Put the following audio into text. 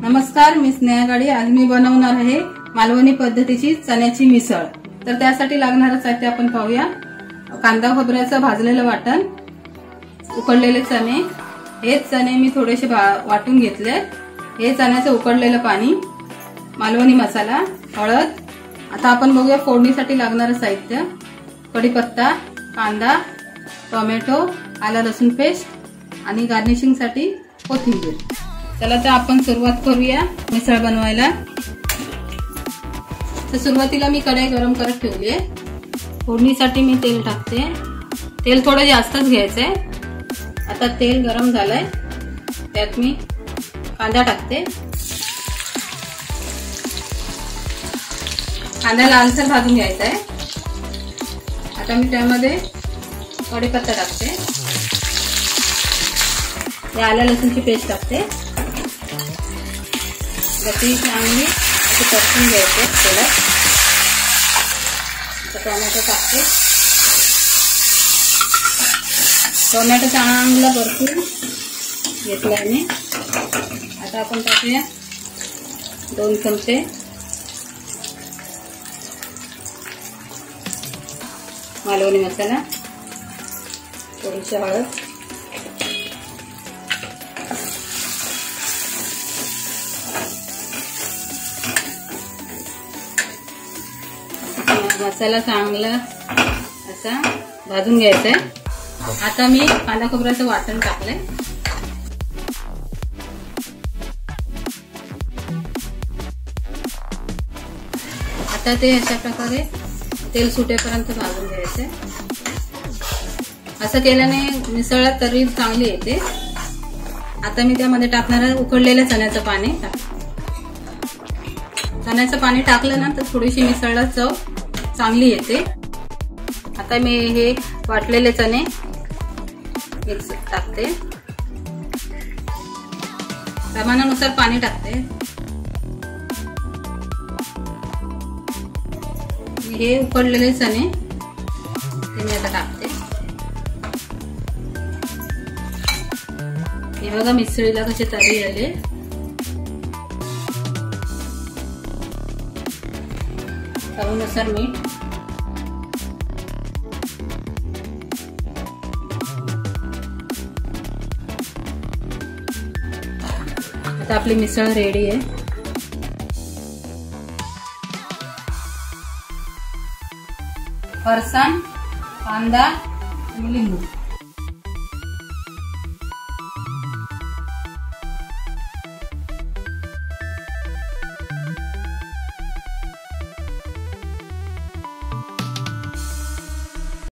नमस्कार, मी स्नेहा गाडी। आज मी बनवणार आहे मालवणी पद्धतीची चण्याची मिसळ। तर त्यासाठी लागणारं साहित्य आपण पाहूया। कांदा खोबऱ्याचं भाजलेलं वाटण, उकडलेले चणे, हे चणे मी थोडेसे वाटून घेतले, हे चण्याचं उकडलेलं पाणी, मालवणी मसाला, हळद। आता आपण बघूया फोडणीसाठी लागणारं साहित्य। कढीपत्ता, कांदा, टोमॅटो, आलं लसूण पेस्ट आणि गार्निशिंग साठी कोथिंबीर। चला तर आपण सुरुवात करूया मिसळ बनवायला। तर सुरुवातीला मी कढई गरम करत ठेवली आहे। फोडणीसाठी मी तेल टाकते। तेल थोडं जास्तच घ्यायचंय। आता तेल गरम झालंय, त्यात मी कांदा टाकते। कांदा लालसर भाजून घ्यायचा आहे। आता मी त्यामध्ये कढीपत्ता टाकते, आलं लसूणची पेस्ट टाकते। ती चांगली अशी परतून घ्यायचे तेलात। टोमॅटो टाकते, टोमॅटो चांगला परतून घेतलाय मी। आता आपण टाकूया 2 चमचे मालवणी मसाला, थोडीशी हळद, मसाला चांगला असा भाजून घ्यायचा आहे। आता मी कांदा खोबऱ्याचं वाटण टाकलंय। आता ते अशा प्रकारे तेल सुटेपर्यंत भाजून घ्यायचंय। असं केल्याने मिसळ तरी चांगली येते। आता मी त्यामध्ये टाकणार उकडलेलं चण्याचं पाणी। चण्याचं पाणी टाकलं ना तर थोडीशी मिसळला चव चांगली येते। आता मी हे वाटलेले चणे मिक्स टाकते, प्रमाणानुसार पाणी टाकते। हे उकडलेले चणे ते मी आता टाकते। हे बघा मिसळीला कसे तरी आले। चवीनुसार मीठ, आता आपली मिसळ रेडी आहे। फरसाण, कांदा आणि लिंबू।